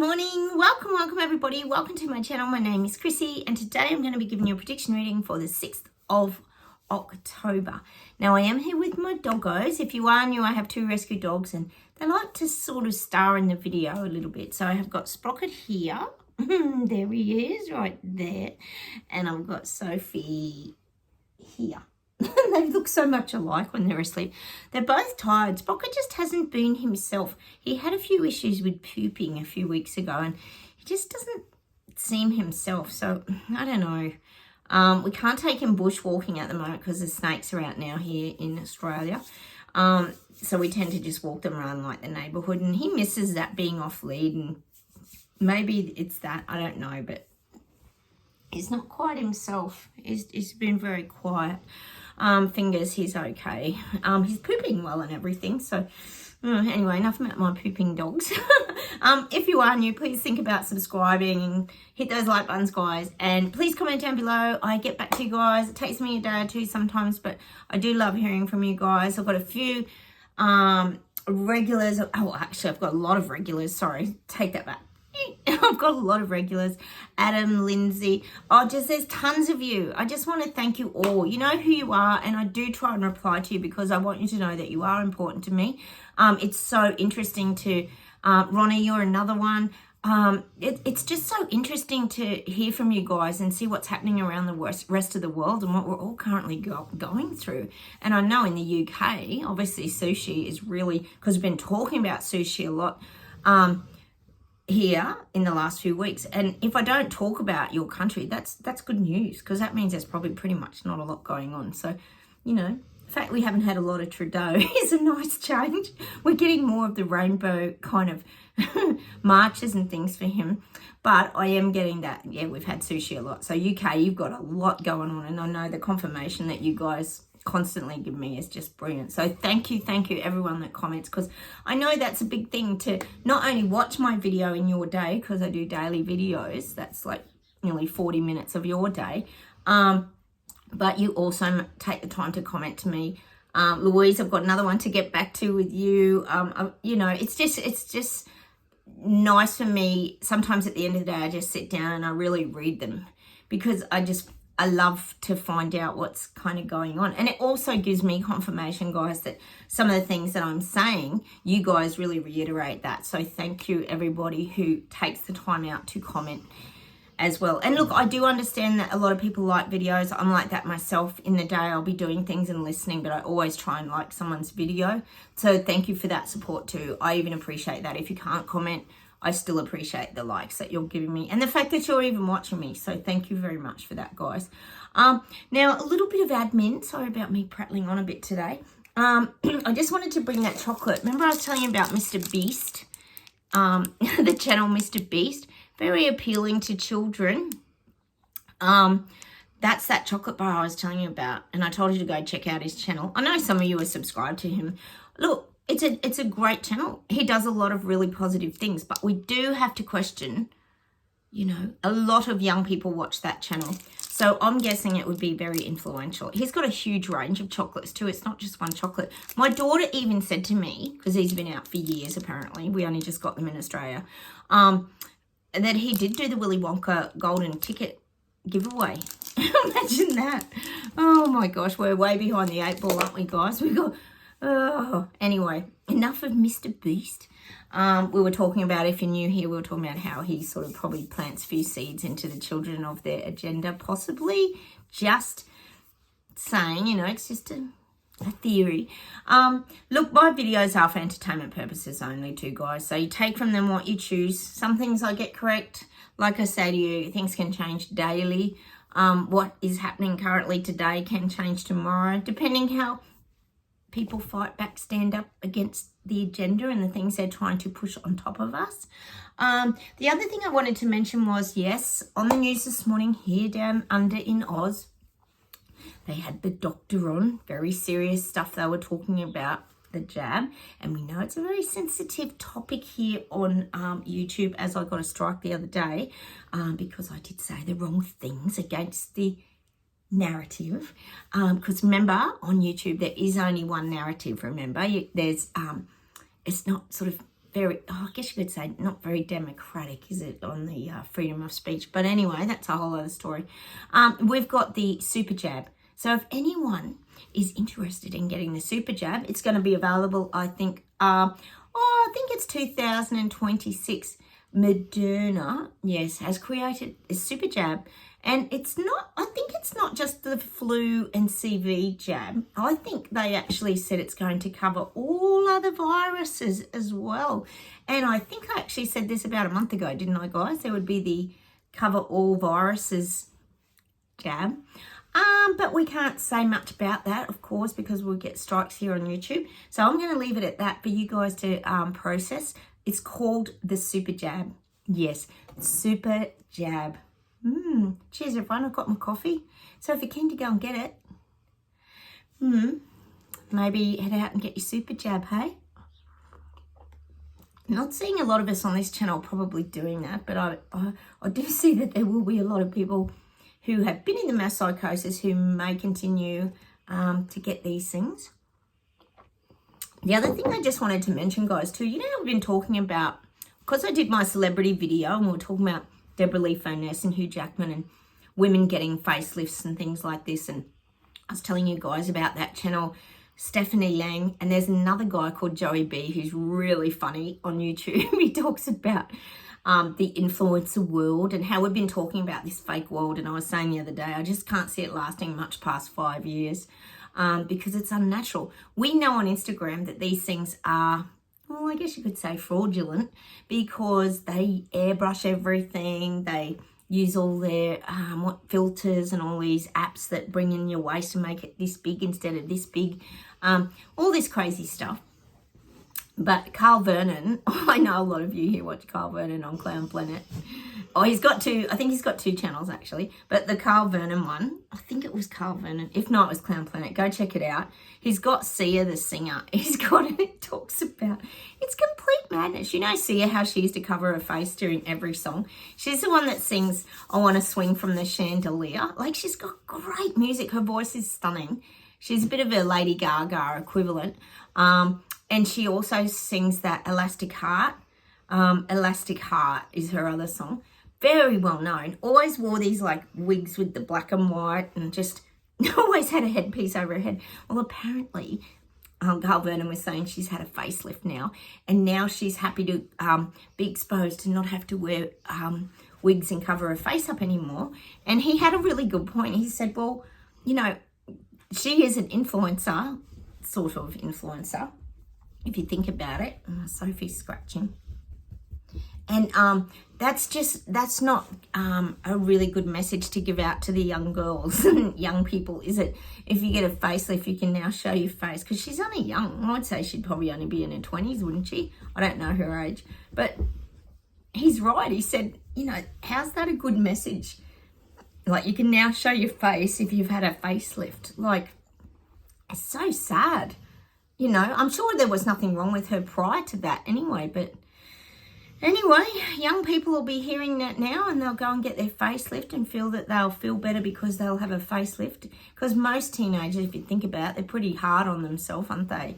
morning. Welcome everybody. Welcome to my channel. My name is Chrissy and today I'm going to be giving you a prediction reading for the 6th of October. Now I am here with my doggos. If you are new, I have 2 rescue dogs and they like to sort of star in the video a little bit. So I have got Sprocket here. There he is right there. And I've got Sophie here. They look so much alike when they're asleep. They're both tired. Sprocket just hasn't been himself. He had a few issues with pooping a few weeks ago and he just doesn't seem himself. So, I don't know. We can't take him bushwalking at the moment because the snakes are out now here in Australia. So we tend to just walk them around like the neighbourhood and he misses that being off lead and maybe it's that. I don't know, but he's not quite himself. He's been very quiet. Fingers, he's okay. He's pooping well and everything. So anyway, enough about my pooping dogs. If you are new, please think about subscribing and hit those like buttons, guys. And please comment down below. I get back to you guys. It takes me a day or two sometimes, but I do love hearing from you guys. I've got a few regulars. Oh, actually, I've got a lot of regulars. Sorry, take that back. I've got a lot of regulars. Adam, Lindsay. Oh, there's tons of you. I just want to thank you all. You know who you are, and I do try and reply to you because I want you to know that you are important to me. It's so interesting to, Ronnie, you're another one. It's just so interesting to hear from you guys and see what's happening around the rest of the world and what we're all currently going through. And I know in the UK, obviously sushi is really, because we've been talking about sushi a lot, here in the last few weeks, and if I don't talk about your country, that's good news because that means there's probably pretty much not a lot going on. So, you know, the fact we haven't had a lot of Trudeau is a nice change. We're getting more of the rainbow kind of marches and things for him, but I am getting that. Yeah, we've had sushi a lot. So UK, you've got a lot going on, and I know the confirmation that you guys constantly give me is just brilliant. So thank you everyone that comments, because I know that's a big thing to not only watch my video in your day, because I do daily videos, that's like nearly 40 minutes of your day, but you also take the time to comment to me. Louise, I've got another one to get back to with you. You know, it's just nice for me. Sometimes at the end of the day I just sit down and I really read them because I love to find out what's kind of going on. And it also gives me confirmation, guys, that some of the things that I'm saying, you guys really reiterate that. So thank you, everybody who takes the time out to comment as well. And look, I do understand that a lot of people like videos. I'm like that myself. In the day, I'll be doing things and listening, but I always try and like someone's video. So thank you for that support too. I even appreciate that. If you can't comment, I still appreciate the likes that you're giving me and the fact that you're even watching me. So thank you very much for that, guys. Now, a little bit of admin. Sorry about me prattling on a bit today. I just wanted to bring that chocolate. Remember I was telling you about Mr. Beast, the channel Mr. Beast? Very appealing to children. That's that chocolate bar I was telling you about. And I told you to go check out his channel. I know some of you are subscribed to him. Look, it's a great channel. He does a lot of really positive things, but we do have to question, you know, a lot of young people watch that channel. So I'm guessing it would be very influential. He's got a huge range of chocolates too. It's not just one chocolate. My daughter even said to me, because he's been out for years apparently, we only just got them in Australia, that he did do the Willy Wonka golden ticket giveaway. Imagine that. Oh my gosh, we're way behind the 8 ball, aren't we, guys? We got... Oh, anyway, enough of Mr. Beast. We were talking about, if you're new here, we were talking about how he sort of probably plants a few seeds into the children of their agenda, possibly. Just saying, you know, it's just a theory. Look, my videos are for entertainment purposes only too, guys. So you take from them what you choose. Some things I get correct. Like I say to you, things can change daily. What is happening currently today can change tomorrow, depending how people fight back, stand up against the agenda and the things they're trying to push on top of us. The other thing I wanted to mention was, yes, on the news this morning here down under in Oz, they had the doctor on, very serious stuff they were talking about, the jab. And we know it's a very sensitive topic here on YouTube, as I got a strike the other day because I did say the wrong things against the narrative, because remember on YouTube there is only one narrative. Remember, there's it's not sort of very, I guess you could say not very democratic, is it, on the freedom of speech? But anyway, that's a whole other story. We've got the super jab. So if anyone is interested in getting the super jab, it's going to be available, I think, I think it's 2026. Moderna, yes, has created a super jab. And it's not, I think it's not just the flu and CV jab. I think they actually said it's going to cover all other viruses as well. And I think I actually said this about a month ago, didn't I, guys? There would be the cover all viruses jab. But we can't say much about that, of course, because we'll get strikes here on YouTube. So I'm going to leave it at that for you guys to process. It's called the super jab. Yes, super jab. Cheers, everyone. I've got my coffee. So if you're keen to go and get it, maybe head out and get your super jab, hey? Not seeing a lot of us on this channel probably doing that, but I do see that there will be a lot of people who have been in the mass psychosis who may continue to get these things. The other thing I just wanted to mention, guys, too, you know, I've been talking about, because I did my celebrity video and we were talking about Deborah Lee Furness and Hugh Jackman and women getting facelifts and things like this. And I was telling you guys about that channel, Stephanie Lang, and there's another guy called Joey B who's really funny on YouTube. He talks about the influencer world and how we've been talking about this fake world. And I was saying the other day, I just can't see it lasting much past 5 years because it's unnatural. We know on Instagram that these things are, well, I guess you could say fraudulent, because they airbrush everything. They use all their filters and all these apps that bring in your waist and make it this big instead of this big. All this crazy stuff. But Carl Vernon, I know a lot of you here watch Carl Vernon on Clown Planet. Oh, he's got two, I think he's got 2 channels actually. But the Carl Vernon one, I think it was Carl Vernon. If not, it was Clown Planet. Go check it out. He's got Sia the singer. He's got it. It talks about, it's complete madness. You know Sia, how she used to cover her face during every song? She's the one that sings, I Want to Swing from the Chandelier. Like, she's got great music. Her voice is stunning. She's a bit of a Lady Gaga equivalent. And she also sings that Elastic Heart. Elastic Heart is her other song. Very well known. Always wore these like wigs with the black and white and just always had a headpiece over her head. Well, apparently, Carl Vernon was saying she's had a facelift now. And now she's happy to be exposed to not have to wear wigs and cover her face up anymore. And he had a really good point. He said, well, you know, she is an influencer, sort of influencer, if you think about it. Sophie's scratching. And that's not a really good message to give out to the young girls and young people, is it? If you get a facelift, you can now show your face. Because she's only young. I'd say she'd probably only be in her 20s, wouldn't she? I don't know her age. But he's right. He said, you know, how's that a good message? Like, you can now show your face if you've had a facelift. Like, it's so sad. You know, I'm sure there was nothing wrong with her prior to that anyway. But anyway, young people will be hearing that now and they'll go and get their facelift and feel that they'll feel better because they'll have a facelift. Because most teenagers, if you think about it, they're pretty hard on themselves, aren't they?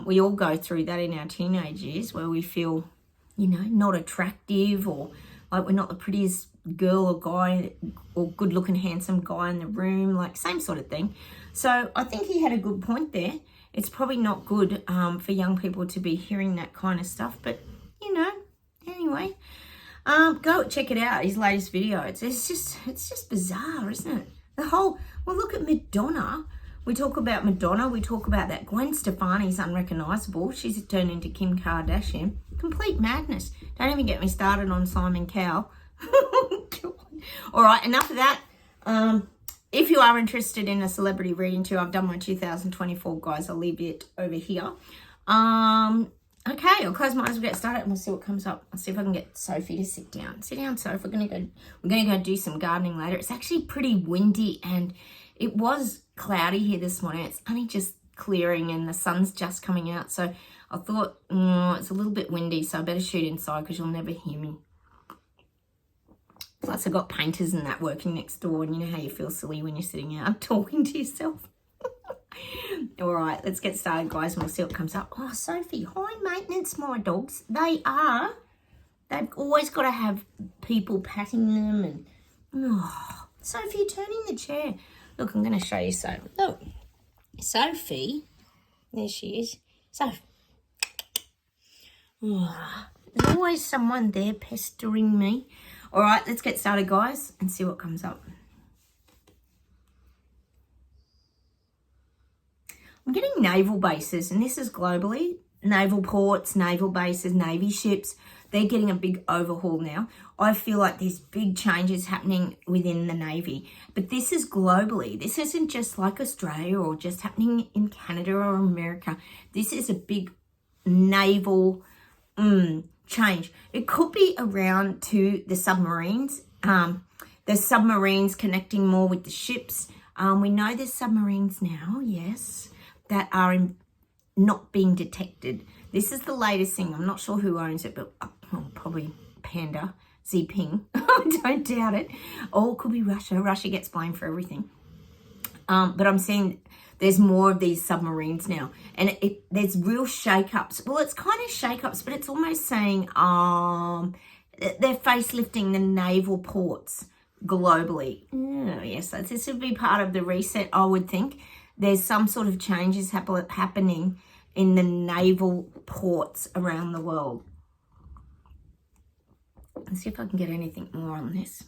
We all go through that in our teenage years where we feel, you know, not attractive or like we're not the prettiest girl or guy or good looking handsome guy in the room, like same sort of thing. So I think he had a good point there. It's probably not good for young people to be hearing that kind of stuff, but you know, anyway, go check it out, his latest video. It's just bizarre, isn't it? The whole, well, look at Madonna. We talk about Madonna, we talk about that Gwen Stefani's unrecognisable. She's turned into Kim Kardashian. Complete madness. Don't even get me started on Simon Cowell. All right, enough of that. If you are interested in a celebrity reading too, I've done my 2024, guys. I'll leave it over here. Okay, I'll close my eyes. We'll get started and we'll see what comes up. I'll see if I can get Sophie to sit down. Sit down, Sophie. We're gonna go do some gardening later. It's actually pretty windy and it was cloudy here this morning. It's only just clearing and the sun's just coming out. So I thought, it's a little bit windy, so I better shoot inside because you'll never hear me. Plus, I've got painters and that working next door, and you know how you feel silly when you're sitting out talking to yourself. All right, let's get started, guys, and we'll see what comes up. Oh, Sophie, high maintenance, my dogs. They are. They've always got to have people patting them. And oh, Sophie, you're turning the chair. Look, I'm going to show you Sophie. Look, Sophie. There she is. Sophie. Oh, there's always someone there pestering me. All right, let's get started, guys, and see what comes up. I'm getting naval bases, and this is globally. Naval ports, naval bases, Navy ships. They're getting a big overhaul now. I feel like there's big changes happening within the Navy. But this is globally. This isn't just like Australia or just happening in Canada or America. This is a big naval change. It could be around to the submarines. The submarines connecting more with the ships. We know there's submarines now, yes, that are not being detected. This is the latest thing. I'm not sure who owns it, but probably Panda, Xiping. I don't doubt it. Or it could be Russia. Russia gets blamed for everything. But I'm seeing there's more of these submarines now. And there's real shake-ups. Well, it's kind of shake-ups, but it's almost saying they're facelifting the naval ports globally. Oh, yes, this would be part of the reset, I would think. There's some sort of changes happening in the naval ports around the world. Let's see if I can get anything more on this.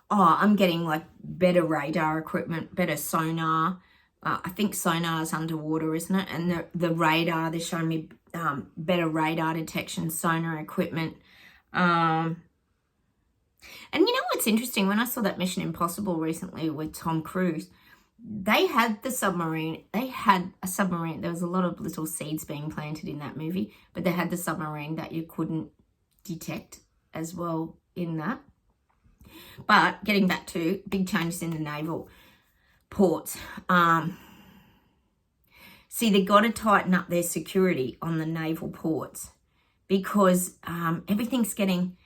Oh, I'm getting like better radar equipment, better sonar. I think sonar is underwater, isn't it? And the radar, they're showing me better radar detection, sonar equipment. And you know what's interesting? When I saw that Mission Impossible recently with Tom Cruise, they had the submarine. They had a submarine. There was a lot of little seeds being planted in that movie, but they had the submarine that you couldn't detect as well in that. But getting back to big changes in the naval ports. See, they've got to tighten up their security on the naval ports because everything's getting...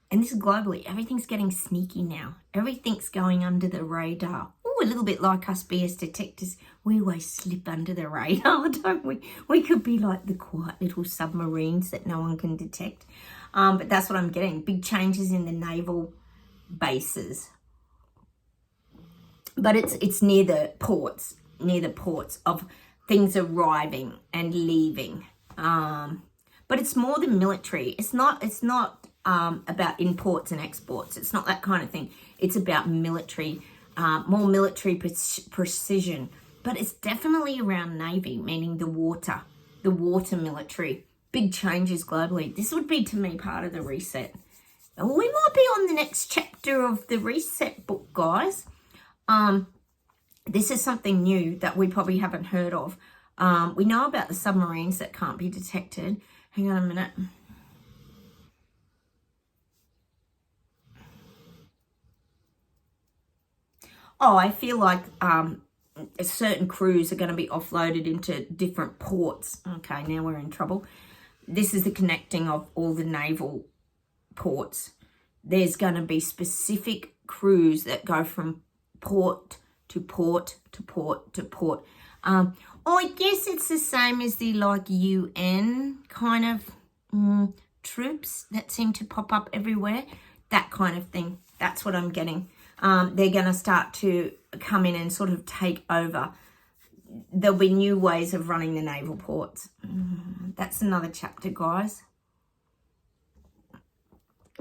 And this is globally, everything's getting sneaky now. Everything's going under the radar. Oh, a little bit like us BS detectors. We always slip under the radar, don't we? We could be like the quiet little submarines that no one can detect. But that's what I'm getting. Big changes in the naval bases. But it's near the ports of things arriving and leaving. But it's more than military. It's not about imports and exports. It's not that kind of thing. It's about military, more military precision. But it's definitely around Navy, meaning the water military. Big changes globally. This would be, to me, part of the reset. We might be on the next chapter of the reset book, guys. This is something new that we probably haven't heard of. We know about the submarines that can't be detected. Hang on a minute. Oh, I feel like certain crews are going to be offloaded into different ports. Okay, now we're in trouble. This is the connecting of all the naval ports. There's going to be specific crews that go from port to port to port to port. I guess it's the same as the like UN kind of troops that seem to pop up everywhere. That kind of thing. That's what I'm getting. They're going to start to come in and sort of take over. There'll be new ways of running the naval ports. That's another chapter, guys.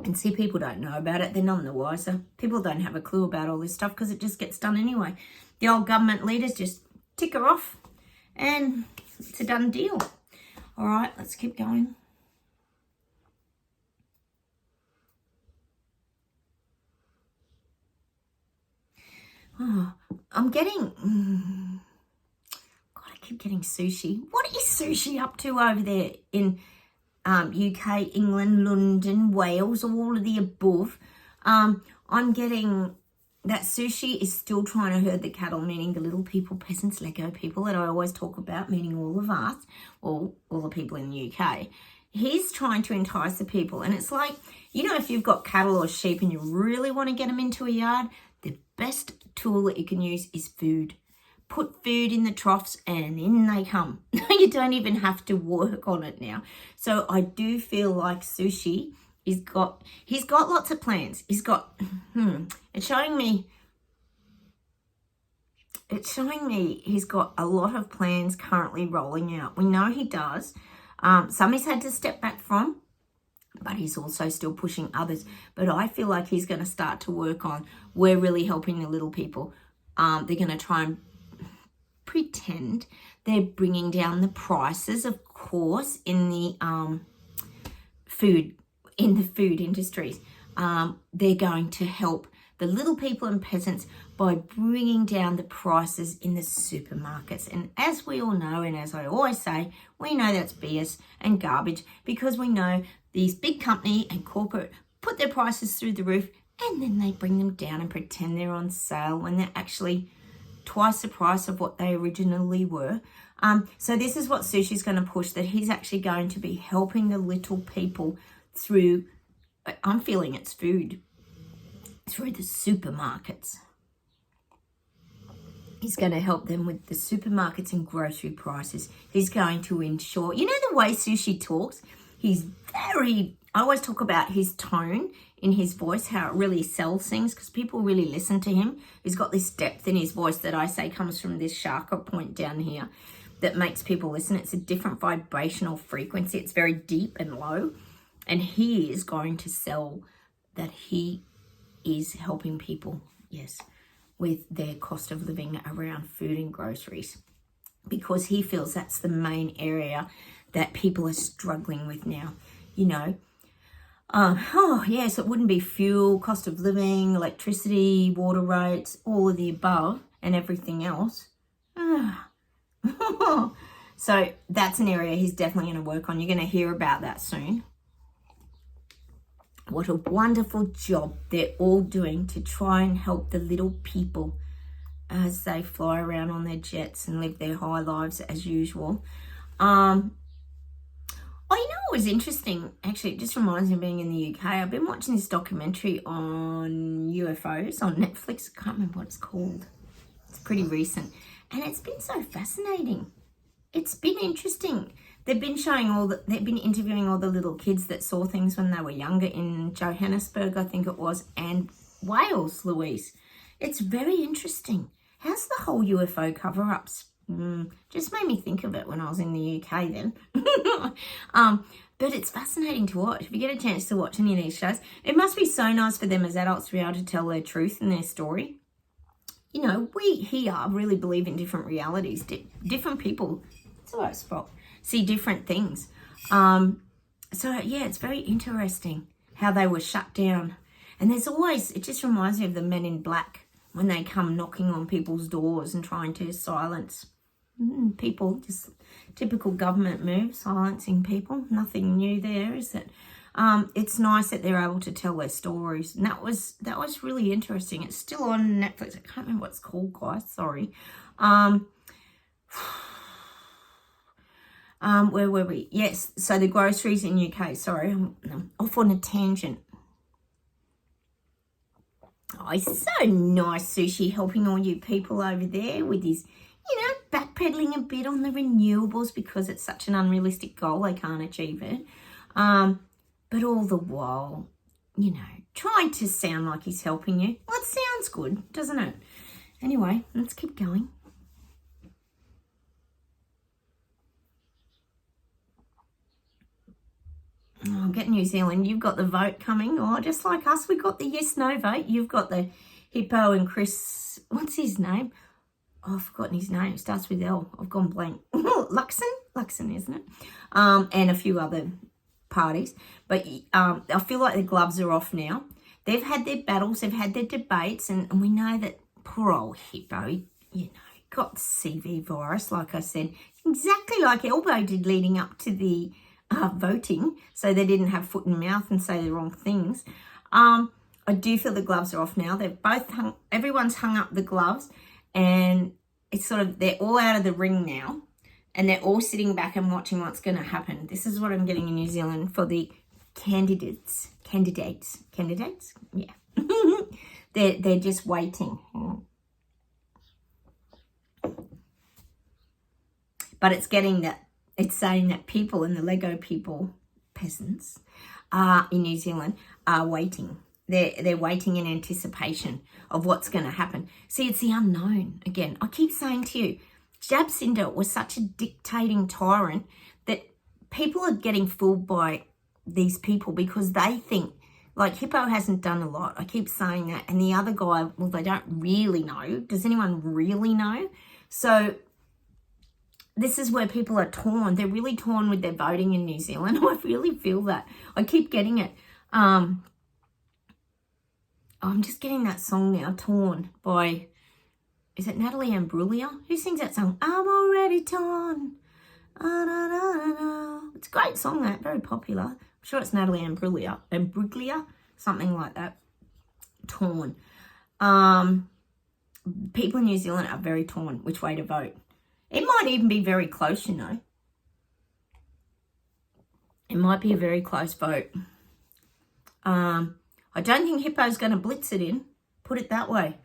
And see, people don't know about it. They're none the wiser. People don't have a clue about all this stuff because it just gets done anyway. The old government leaders just tick her off and it's a done deal. All right, let's keep going. Oh, I'm getting... God, I keep getting sushi. What is sushi up to over there in UK, England, London, Wales, all of the above? I'm getting that sushi is still trying to herd the cattle, meaning the little people, peasants, Lego people that I always talk about, meaning all of us, all the people in the UK. he's trying to entice the people. And it's like, you know, if you've got cattle or sheep and you really want to get them into a yard, the best tool that you can use is food. Put food in the troughs and in they come. You don't even have to work on it now. So I do feel like Sushi, he's got lots of plans. He's got, it's showing me he's got a lot of plans currently rolling out. We know he does. Some he's had to step back from, but he's also still pushing others. But I feel like he's going to start to work on, we're really helping the little people. They're going to try and pretend they're bringing down the prices, of course, in the food industries. They're going to help the little people and peasants by bringing down the prices in the supermarkets. And as we all know, and as I always say, we know that's BS and garbage, because we know these big company and corporate put their prices through the roof and then they bring them down and pretend they're on sale when they're actually twice the price of what they originally were. So this is what Sushi's going to push, that he's actually going to be helping the little people through, I'm feeling it's food, through the supermarkets. He's going to help them with the supermarkets and grocery prices. He's going to ensure, you know, the way Sushi talks, I always talk about his tone in his voice, how it really sells things, because people really listen to him. He's got this depth in his voice that I say comes from this chakra point down here that makes people listen. It's a different vibrational frequency. It's very deep and low. And he is going to sell that he is helping people, yes, with their cost of living around food and groceries, because he feels that's the main area that people are struggling with now, you know. Yes, it wouldn't be fuel, cost of living, electricity, water rates, all of the above and everything else. So that's an area he's definitely going to work on. You're going to hear about that soon. What a wonderful job they're all doing to try and help the little people as they fly around on their jets and live their high lives as usual. You know what was interesting? Actually, it just reminds me of being in the UK. I've been watching this documentary on UFOs on Netflix. I can't remember what it's called. It's pretty recent. And it's been so fascinating. It's been interesting. They've been interviewing all the little kids that saw things when they were younger in Johannesburg, I think it was, and Wales, Louise. It's very interesting. How's the whole UFO cover-ups? Just made me think of it when I was in the UK then. But it's fascinating to watch. If you get a chance to watch any of these shows, it must be so nice for them as adults to be able to tell their truth and their story. You know, we here really believe in different realities. Different people, it's all right, Spock, see different things. So, yeah, it's very interesting how they were shut down. And there's always, it just reminds me of the Men in Black when they come knocking on people's doors and trying to silence people. Just typical government move, silencing people. Nothing new there, is it? It's nice that they're able to tell their stories. And that was really interesting. It's still on Netflix. I can't remember what it's called, guys. Sorry. Where were we? Yes, so the groceries in UK. Sorry, I'm off on a tangent. Oh, it's so nice, Sushi, helping all you people over there with his, you know, backpedaling a bit on the renewables because it's such an unrealistic goal, they can't achieve it. But all the while, you know, trying to sound like he's helping you. Well, it sounds good, doesn't it? Anyway, let's keep going. Oh, get New Zealand. You've got the vote coming. Oh, just like us, we got the yes/no vote. You've got the Hippo and Chris. What's his name? Oh, I've forgotten his name. It starts with L. I've gone blank. Luxon, isn't it? And a few other parties. But I feel like the gloves are off now. They've had their battles. They've had their debates. And we know that poor old Hippo, you know, got the CV virus, like I said, exactly like Elbow did leading up to the voting, so they didn't have foot and mouth and say the wrong things. I do feel the gloves are off now. They've both everyone's hung up the gloves, and it's sort of, they're all out of the ring now, and they're all sitting back and watching what's going to happen. This is what I'm getting in New Zealand for the candidates. Yeah. they're just waiting. But it's saying that people and the Lego people, peasants, in New Zealand are waiting. They're waiting in anticipation of what's going to happen. See, it's the unknown. Again, I keep saying to you, Jacinda was such a dictating tyrant that people are getting fooled by these people because they think, like, Hippo hasn't done a lot. I keep saying that. And the other guy, well, they don't really know. Does anyone really know? So this is where people are torn. They're really torn with their voting in New Zealand. I really feel that. I keep getting it. I'm just getting that song now, Torn, by, is it Natalie Imbruglia? Who sings that song? I'm already torn. It's a great song, that. Very popular. I'm sure it's Natalie Imbruglia, something like that. Torn. People in New Zealand are very torn which way to vote. It might even be very close, you know. It might be a very close vote. I don't think Hippo's going to blitz it in. Put it that way.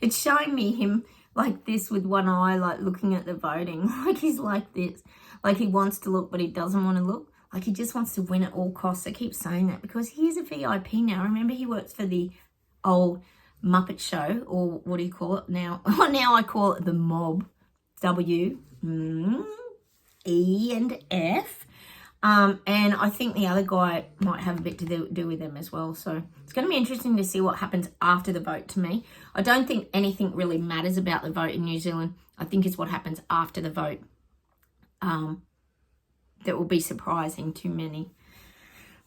It's showing me him like this with one eye, like looking at the voting. Like he's like this. Like he wants to look, but he doesn't want to look. Like he just wants to win at all costs. I keep saying that because he's a VIP now. Remember, he works for the old Muppet Show, or what do you call it now? Now I call it the Mob. W, E and F. And I think the other guy might have a bit to do with them as well. So it's going to be interesting to see what happens after the vote to me. I don't think anything really matters about the vote in New Zealand. I think it's what happens after the vote that will be surprising to many.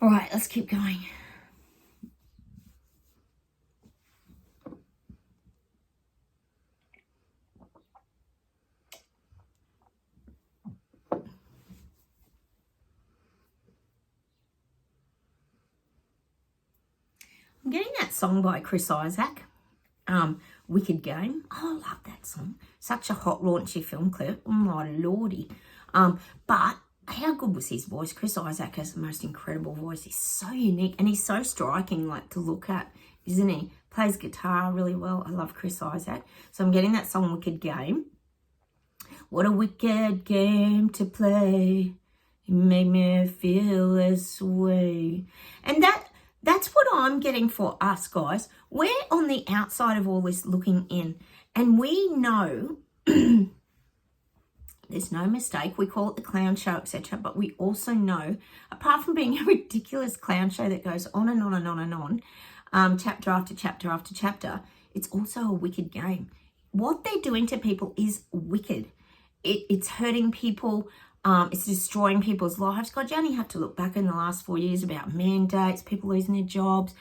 All right, let's keep going. I'm getting that song by Chris Isaac, Wicked Game. Oh, I love that song. Such a hot, raunchy film clip. Oh, my lordy. But how good was his voice? Chris Isaac has the most incredible voice. He's so unique and he's so striking, like, to look at, isn't he? Plays guitar really well. I love Chris Isaac. So I'm getting that song, Wicked Game. What a wicked game to play. It made me feel this way. And that's what I'm getting for us, guys. We're on the outside of all this looking in. And we know there's no mistake. We call it the clown show, etc. But we also know, apart from being a ridiculous clown show that goes on and on and on and on, chapter after chapter after chapter, it's also a wicked game. What they're doing to people is wicked. It's hurting people. It's destroying people's lives. God, you only have to look back in the last 4 years about mandates, people losing their jobs,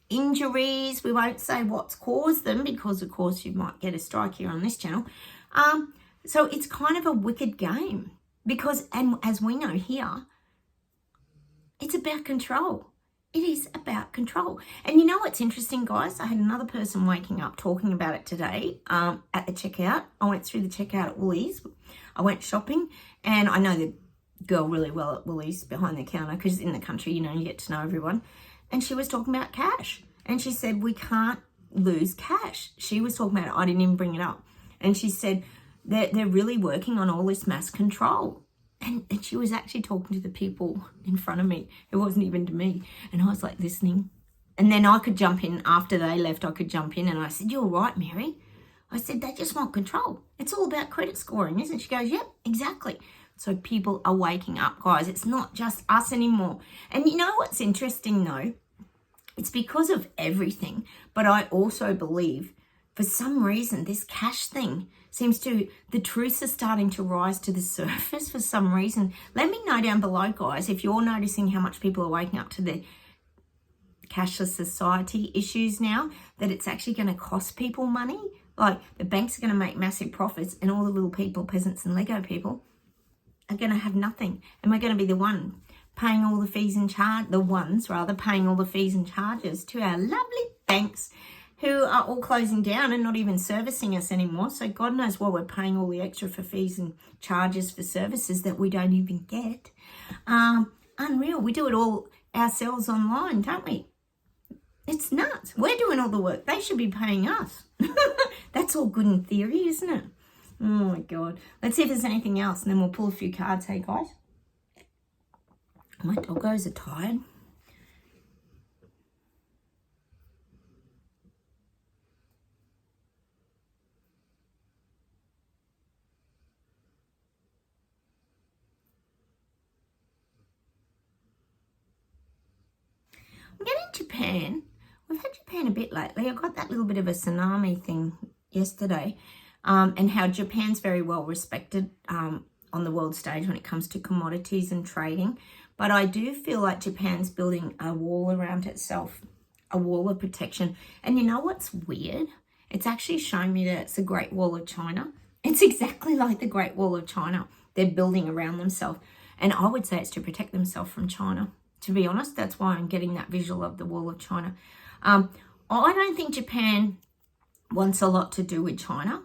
injuries. We won't say what's caused them because, of course, you might get a strike here on this channel. So it's kind of a wicked game because, and as we know here, it's about control. It is about control. And you know what's interesting, guys? I had another person waking up talking about it today at the checkout. I went through the checkout at Woolies. I went shopping, and I know the girl really well at Woolies behind the counter because in the country, you know, you get to know everyone. And she was talking about cash. And she said, we can't lose cash. She was talking about it. I didn't even bring it up. And she said, they're really working on all this mass control. And she was actually talking to the people in front of me. It wasn't even to me. And I was like listening. And then I could jump in after they left. I could jump in and I said, you're right, Mary. I said, they just want control. It's all about credit scoring, isn't it? She goes, yep, exactly. So people are waking up, guys. It's not just us anymore. And you know what's interesting, though? It's because of everything. But I also believe, for some reason, this cash thing seems to, the truths are starting to rise to the surface for some reason. Let me know down below, guys, if you're noticing how much people are waking up to the cashless society issues now, that it's actually going to cost people money. Like, the banks are going to make massive profits and all the little people, peasants and Lego people, are going to have nothing. And we're going to be the one paying all the fees and paying all the fees and charges to our lovely banks who are all closing down and not even servicing us anymore. So God knows why we're paying all the extra for fees and charges for services that we don't even get. Unreal. We do it all ourselves online, don't we? It's nuts. We're doing all the work. They should be paying us. That's all good in theory, isn't it? Oh, my God. Let's see if there's anything else, and then we'll pull a few cards, hey, guys. My doggos are tired. I'm getting Japan. We've had Japan a bit lately. I got that little bit of a tsunami thing yesterday, and how Japan's very well respected on the world stage when it comes to commodities and trading. But I do feel like Japan's building a wall around itself, a wall of protection. And you know what's weird? It's actually showing me that it's the Great Wall of China. It's exactly like the Great Wall of China. They're building around themselves. And I would say it's to protect themselves from China. To be honest, that's why I'm getting that visual of the Wall of China. I don't think Japan wants a lot to do with China.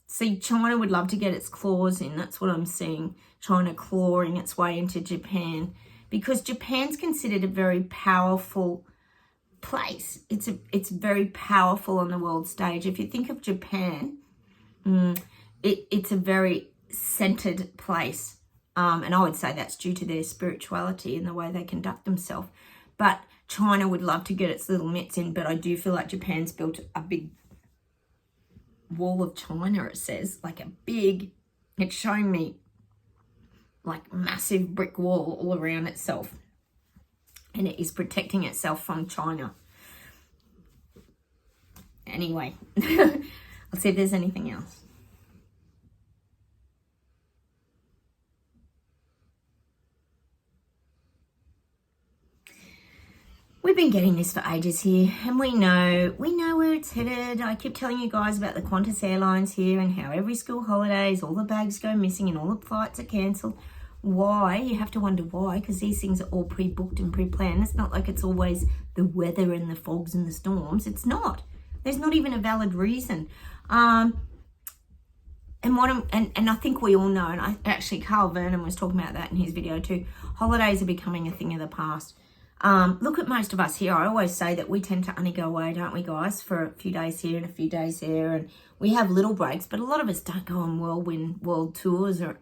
See, China would love to get its claws in. That's what I'm seeing. China clawing its way into Japan. Because Japan's considered a very powerful place. It's very powerful on the world stage. If you think of Japan, it's a very centered place. And I would say that's due to their spirituality and the way they conduct themselves. But China would love to get its little mitts in, but I do feel like Japan's built a big wall of China, it says. Like a big, it's showing me like massive brick wall all around itself. And it is protecting itself from China. Anyway, I'll see if there's anything else. We've been getting this for ages here, and we know where it's headed. I keep telling you guys about the Qantas Airlines here and how every school holidays, all the bags go missing and all the flights are cancelled. Why? You have to wonder why, because these things are all pre-booked and pre-planned. It's not like it's always the weather and the fogs and the storms. It's not. There's not even a valid reason. And I think we all know, and actually Carl Vernon was talking about that in his video too, holidays are becoming a thing of the past. Look at most of us here. I always say that we tend to only go away, don't we, guys, for a few days here and a few days there, and we have little breaks, but a lot of us don't go on whirlwind world tours or,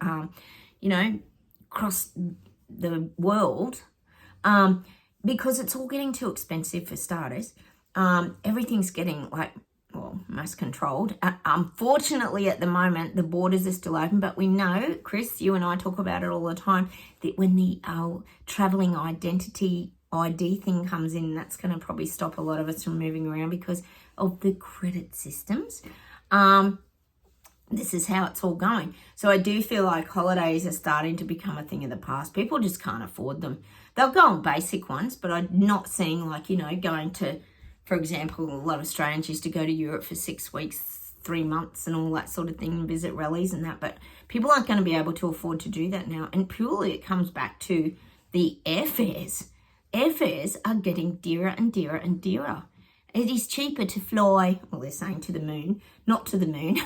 across the world, because it's all getting too expensive for starters. Everything's getting most controlled. Unfortunately, at the moment, the borders are still open, but we know, Chris, you and I talk about it all the time, that when the travelling identity ID thing comes in, that's going to probably stop a lot of us from moving around because of the credit systems. This is how it's all going. So I do feel like holidays are starting to become a thing of the past. People just can't afford them. They'll go on basic ones, but I'm not seeing going to, for example, a lot of Australians used to go to Europe for 6 weeks, 3 months and all that sort of thing and visit rallies and that, but people aren't going to be able to afford to do that now. And purely it comes back to the airfares. Airfares are getting dearer and dearer and dearer. It is cheaper to fly, well, they're saying to the moon, not to the moon,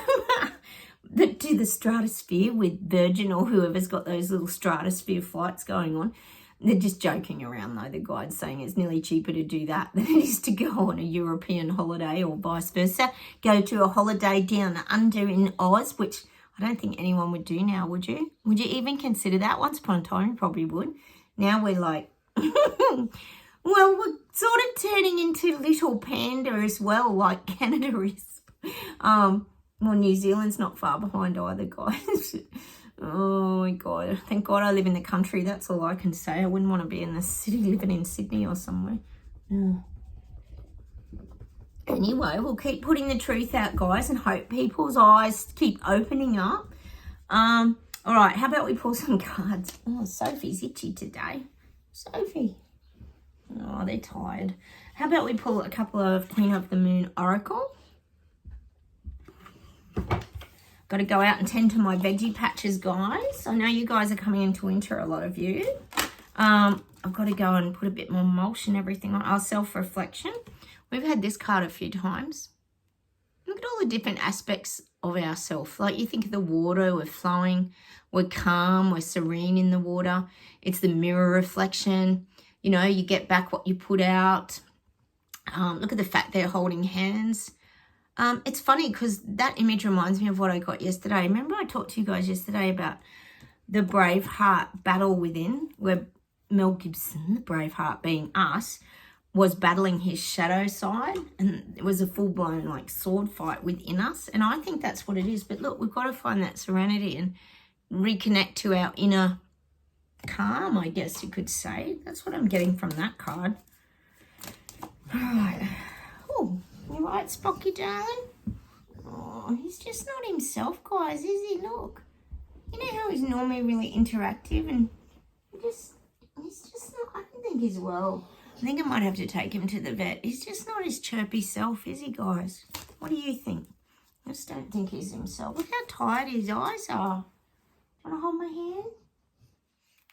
but to the stratosphere with Virgin or whoever's got those little stratosphere flights going on. They're just joking around though. The guide's saying it's nearly cheaper to do that than it is to go on a European holiday or vice versa. Go to a holiday down under in Oz, which I don't think anyone would do now, would you? Would you even consider that? Once upon a time, you probably would. Now we're like, well, we're sort of turning into little panda as well, like Canada is. Well, New Zealand's not far behind either, guys. Oh, my God. Thank God I live in the country. That's all I can say. I wouldn't want to be in the city living in Sydney or somewhere. Yeah. Anyway, we'll keep putting the truth out, guys, and hope people's eyes keep opening up. All right, how about we pull some cards? Oh, Sophie's itchy today. Sophie. Oh, they're tired. How about we pull a couple of Queen of the Moon Oracle? Got to go out and tend to my veggie patches, guys. I know you guys are coming into winter, a lot of you. I've got to go and put a bit more mulch and everything on. Our self-reflection. We've had this card a few times. Look at all the different aspects of ourselves. Like you think of the water, we're flowing, we're calm, we're serene in the water. It's the mirror reflection. You know, you get back what you put out. Look at the fact they're holding hands. It's funny because that image reminds me of what I got yesterday. Remember I talked to you guys yesterday about the Braveheart battle within, where Mel Gibson, the Braveheart being us, was battling his shadow side, and it was a full-blown like sword fight within us. And I think that's what it is. But look, we've got to find that serenity and reconnect to our inner calm, I guess you could say. That's what I'm getting from that card. All right. Oh, you right, Spocky, darling? Oh, he's just not himself, guys, is he? Look. You know how he's normally really interactive, and he's just not, I don't think he's well. I think I might have to take him to the vet. He's just not his chirpy self, is he, guys? What do you think? I just don't think he's himself. Look how tired his eyes are. Do you want to hold my hand?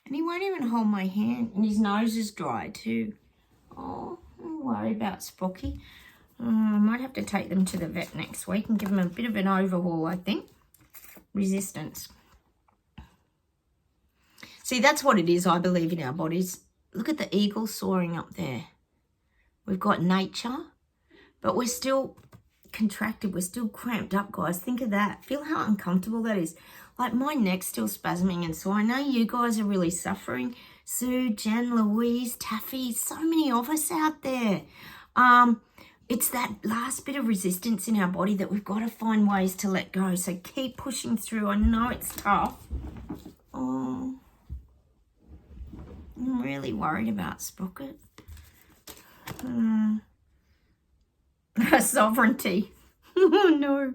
And he won't even hold my hand. And his nose is dry too. Oh, I'm worried about Spocky. I might have to take them to the vet next week and give them a bit of an overhaul, I think. Resistance. See, that's what it is, I believe, in our bodies. Look at the eagle soaring up there. We've got nature, but we're still contracted. We're still cramped up, guys. Think of that. Feel how uncomfortable that is. Like my neck's still spasming, and so I know you guys are really suffering. Sue, Jen, Louise, Taffy, so many of us out there. It's that last bit of resistance in our body that we've got to find ways to let go. So keep pushing through. I know it's tough. Oh, I'm really worried about Sprocket. Sovereignty. Oh, no.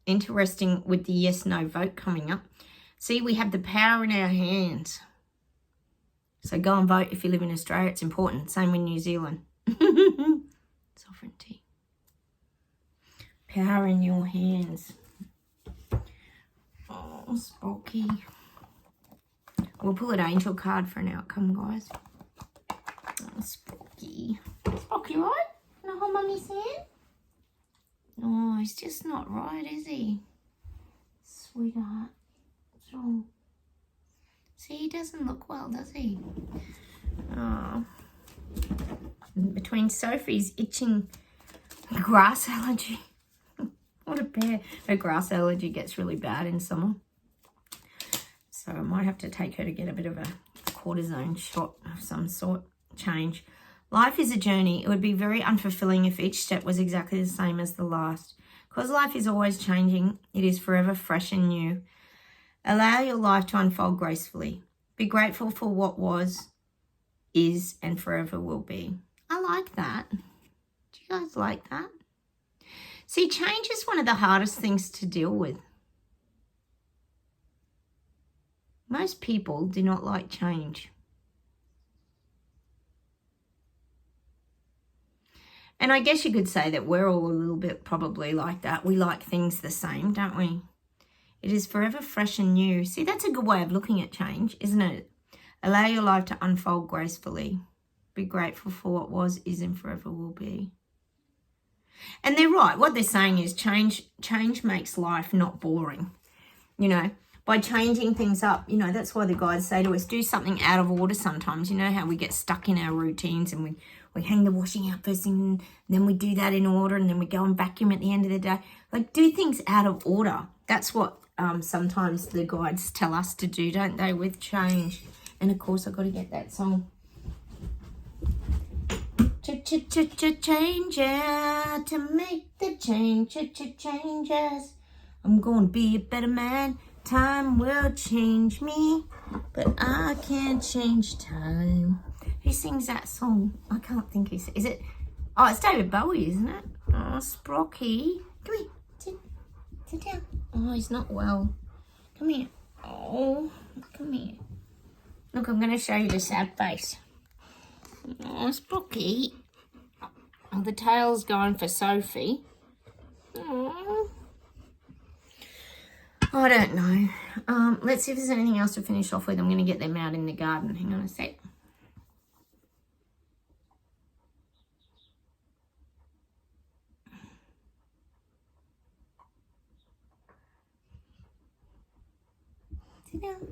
Interesting with the yes-no vote coming up. See, we have the power in our hands. So go and vote if you live in Australia. It's important. Same with New Zealand. Sovereignty. Power in your hands. Oh, Spocky. We'll pull an angel card for an outcome, guys. Oh, Spocky. Spocky, right? Can I hold Mummy's hand? No, he's just not right, is he? Sweetheart. What's wrong? See, he doesn't look well, does he? Oh. Between Sophie's itching grass allergy. What a pair. Her grass allergy gets really bad in summer. So I might have to take her to get a bit of a cortisone shot of some sort. Change. Life is a journey. It would be very unfulfilling if each step was exactly the same as the last. Because life is always changing, it is forever fresh and new. Allow your life to unfold gracefully. Be grateful for what was, is, and forever will be. I like that. Do you guys like that? See, change is one of the hardest things to deal with. Most people do not like change. And I guess you could say that we're all a little bit probably like that. We like things the same, don't we? It is forever fresh and new. See, that's a good way of looking at change, isn't it? Allow your life to unfold gracefully. Be grateful for what was, is, and forever will be. And they're right. What they're saying is change makes life not boring. You know, by changing things up, you know, that's why the guides say to us, do something out of order sometimes. You know how we get stuck in our routines and we hang the washing out first thing, and then we do that in order, and then we go and vacuum at the end of the day. Like, do things out of order. That's what sometimes the guides tell us to do, don't they, with change. And, of course, I've got to get that song. Change, yeah, to make the change, changes. I'm going to be a better man. Time will change me, but I can't change time. Who sings that song? I can't think who is it? Oh, it's David Bowie, isn't it? Oh, Sprocky. Come here. Sit down. Oh, he's not well. Come here. Oh, come here. Look, I'm going to show you the sad face. Oh, Sprocky. Oh, the tail's going for Sophie. Oh. I don't know. Let's see if there's anything else to finish off with. I'm going to get them out in the garden. Hang on a sec. Sit down.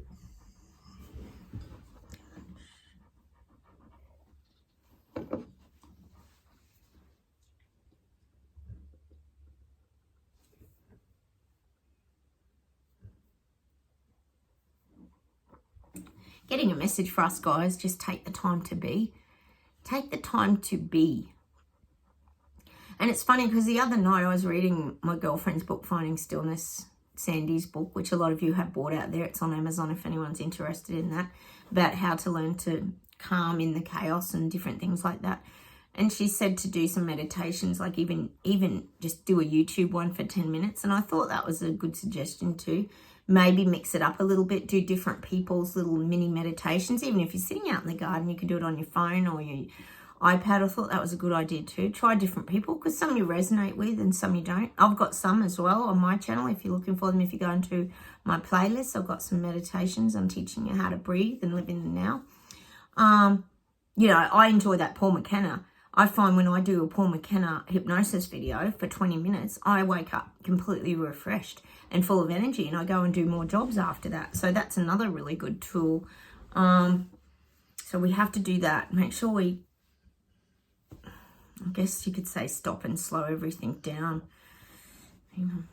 Getting a message for us, guys, just take the time to be. Take the time to be. And it's funny because the other night I was reading my girlfriend's book, Finding Stillness, Sandy's book, which a lot of you have bought out there. It's on Amazon if anyone's interested in that, about how to learn to calm in the chaos and different things like that. And she said to do some meditations, like even just do a YouTube one for 10 minutes. And I thought that was a good suggestion too. Maybe mix it up a little bit, do different people's little mini meditations. Even if you're sitting out in the garden, you can do it on your phone or your iPad. I thought that was a good idea too. Try different people because some you resonate with and some you don't. I've got some as well on my channel. If you're looking for them, if you go into my playlist, I've got some meditations. I'm teaching you how to breathe and live in the now. You know, I enjoy that Paul McKenna. I find when I do a Paul McKenna hypnosis video for 20 minutes, I wake up completely refreshed and full of energy, and I go and do more jobs after that. So that's another really good tool. So we have to do that. Make sure we, I guess you could say, stop and slow everything down. Hang on.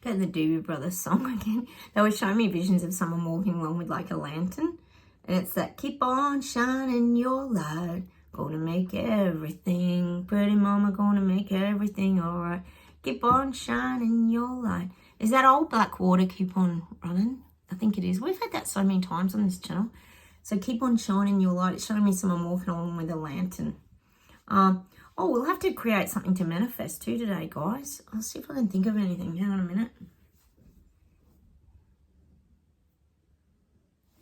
Get the Doobie Brothers song again. They were showing me visions of someone walking along with like a lantern. And it's that, keep on shining your light. Gonna make everything, pretty mama, gonna make everything alright. Keep on shining your light. Is that old Blackwater, keep on running? I think it is. We've had that so many times on this channel. So keep on shining your light. It's showing me someone walking along with a lantern. Oh, we'll have to create something to manifest too today, guys. I'll see if I can think of anything. Hang on a minute.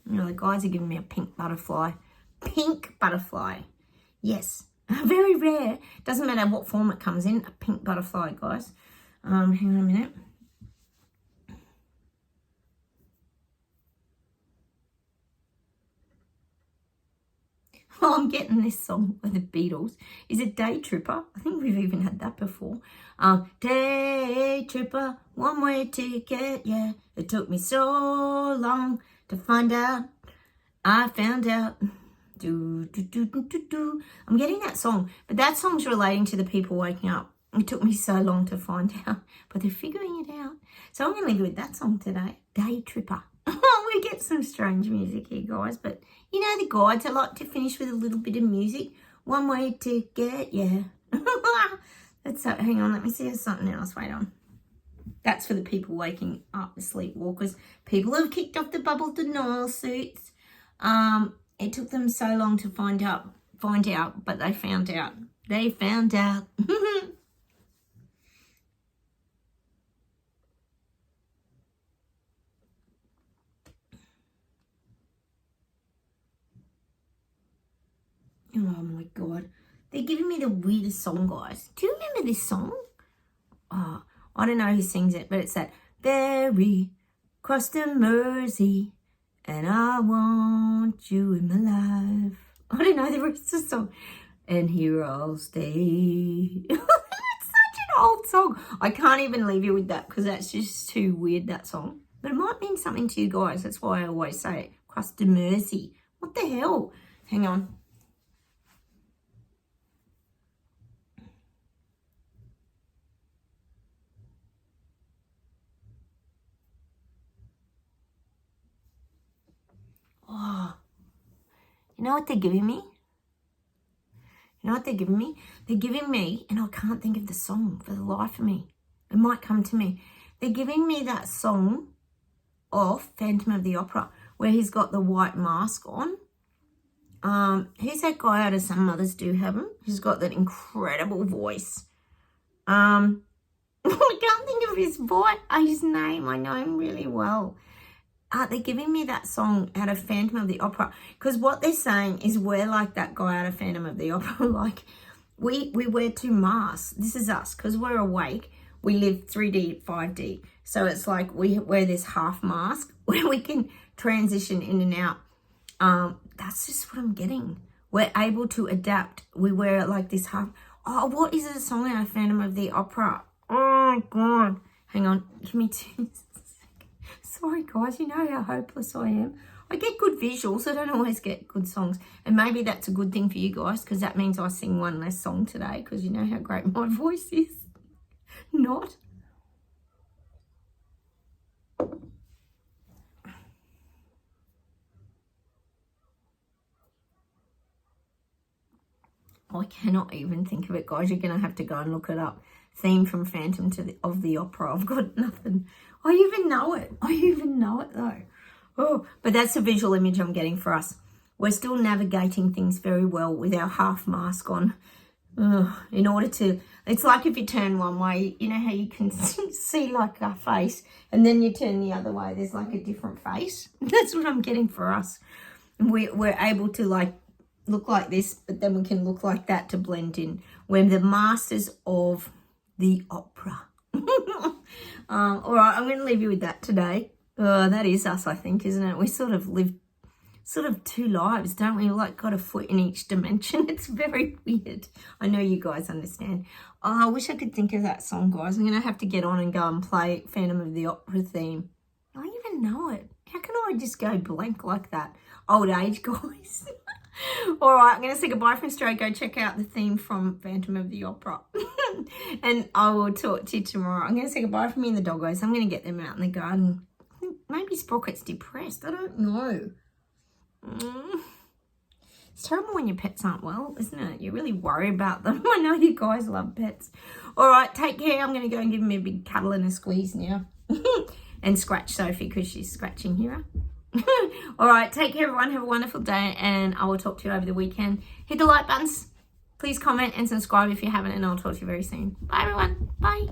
You know, the guys are giving me a pink butterfly. Pink butterfly. Yes. Very rare. Doesn't matter what form it comes in. A pink butterfly, guys. Hang on a minute. Oh, I'm getting this song by the Beatles. Is it Day Tripper? I think we've even had that before. Day Tripper, one-way ticket, yeah. It took me so long to find out. I found out. Do, do, do, do, do, do. I'm getting that song. But that song's relating to the people waking up. It took me so long to find out. But they're figuring it out. So I'm going to leave you with that song today. Day Tripper. We get some strange music here, guys, but you know the guides, I like to finish with a little bit of music. One way to get, yeah. That's so, hang on, let me see if something else, wait on. That's for the people waking up, the sleepwalkers. People who have kicked off the bubble denial suits. It took them so long to find out, but they found out. They found out. Oh my God. They're giving me the weirdest song, guys. Do you remember this song? Oh, I don't know who sings it, but it's that ferry crossed the Mersey and I want you in my life. I don't know the rest of the song. And here I'll stay. It's such an old song. I can't even leave you with that because that's just too weird, that song. But it might mean something to you guys. That's why I always say it. Crossed the Mersey. What the hell? Hang on. Oh, you know what they're giving me? You know what they're giving me? They're giving me, and I can't think of the song for the life of me. It might come to me. They're giving me that song off Phantom of the Opera where he's got the white mask on. Who's that guy out of Some Mothers Do Have Him? He's got that incredible voice. I can't think of his name. I know him really well. they're giving me that song out of Phantom of the Opera, because what they're saying is we're like that guy out of Phantom of the Opera. Like, we wear two masks. This is us, because we're awake. We live 3D, 5D. So it's like we wear this half mask where we can transition in and out. That's just what I'm getting. We're able to adapt. We wear like this half. Oh, what is the song out of Phantom of the Opera? Oh, God. Hang on. Give me 2 seconds. Sorry, guys. You know how hopeless I am. I get good visuals. I don't always get good songs. And maybe that's a good thing for you guys, because that means I sing one less song today, because you know how great my voice is. Not. I cannot even think of it, guys. You're going to have to go and look it up. Theme from Phantom of the Opera. I've got nothing. I even know it. I even know it, though. Oh, but that's the visual image I'm getting for us. We're still navigating things very well with our half mask on. In order to, it's like if you turn one way, you know how you can see like a face, and then you turn the other way, there's like a different face. That's what I'm getting for us. We're able to like look like this, but then we can look like that to blend in. We're the masters of the opera. All right, I'm going to leave you with that today. That is us, I think, isn't it? We sort of live two lives, don't we? Like got a foot in each dimension. It's very weird. I know you guys understand. Oh, I wish I could think of that song, guys. I'm going to have to get on and go and play Phantom of the Opera theme. I don't even know it. How can I just go blank like that? Old age, guys. All right, I'm going to say goodbye from Australia. Go check out the theme from Phantom of the Opera. And I will talk to you tomorrow. I'm going to say goodbye from me and the doggos. I'm going to get them out in the garden. Maybe Sprocket's depressed. I don't know. It's terrible when your pets aren't well, isn't it? You really worry about them. I know you guys love pets. All right, take care. I'm going to go and give him a big cuddle and a squeeze now. And scratch Sophie because she's scratching here. All right, take care, everyone. Have a wonderful day, and I will talk to you over the weekend. Hit the like buttons. Please comment and subscribe if you haven't, and I'll talk to you very soon. Bye, everyone. Bye.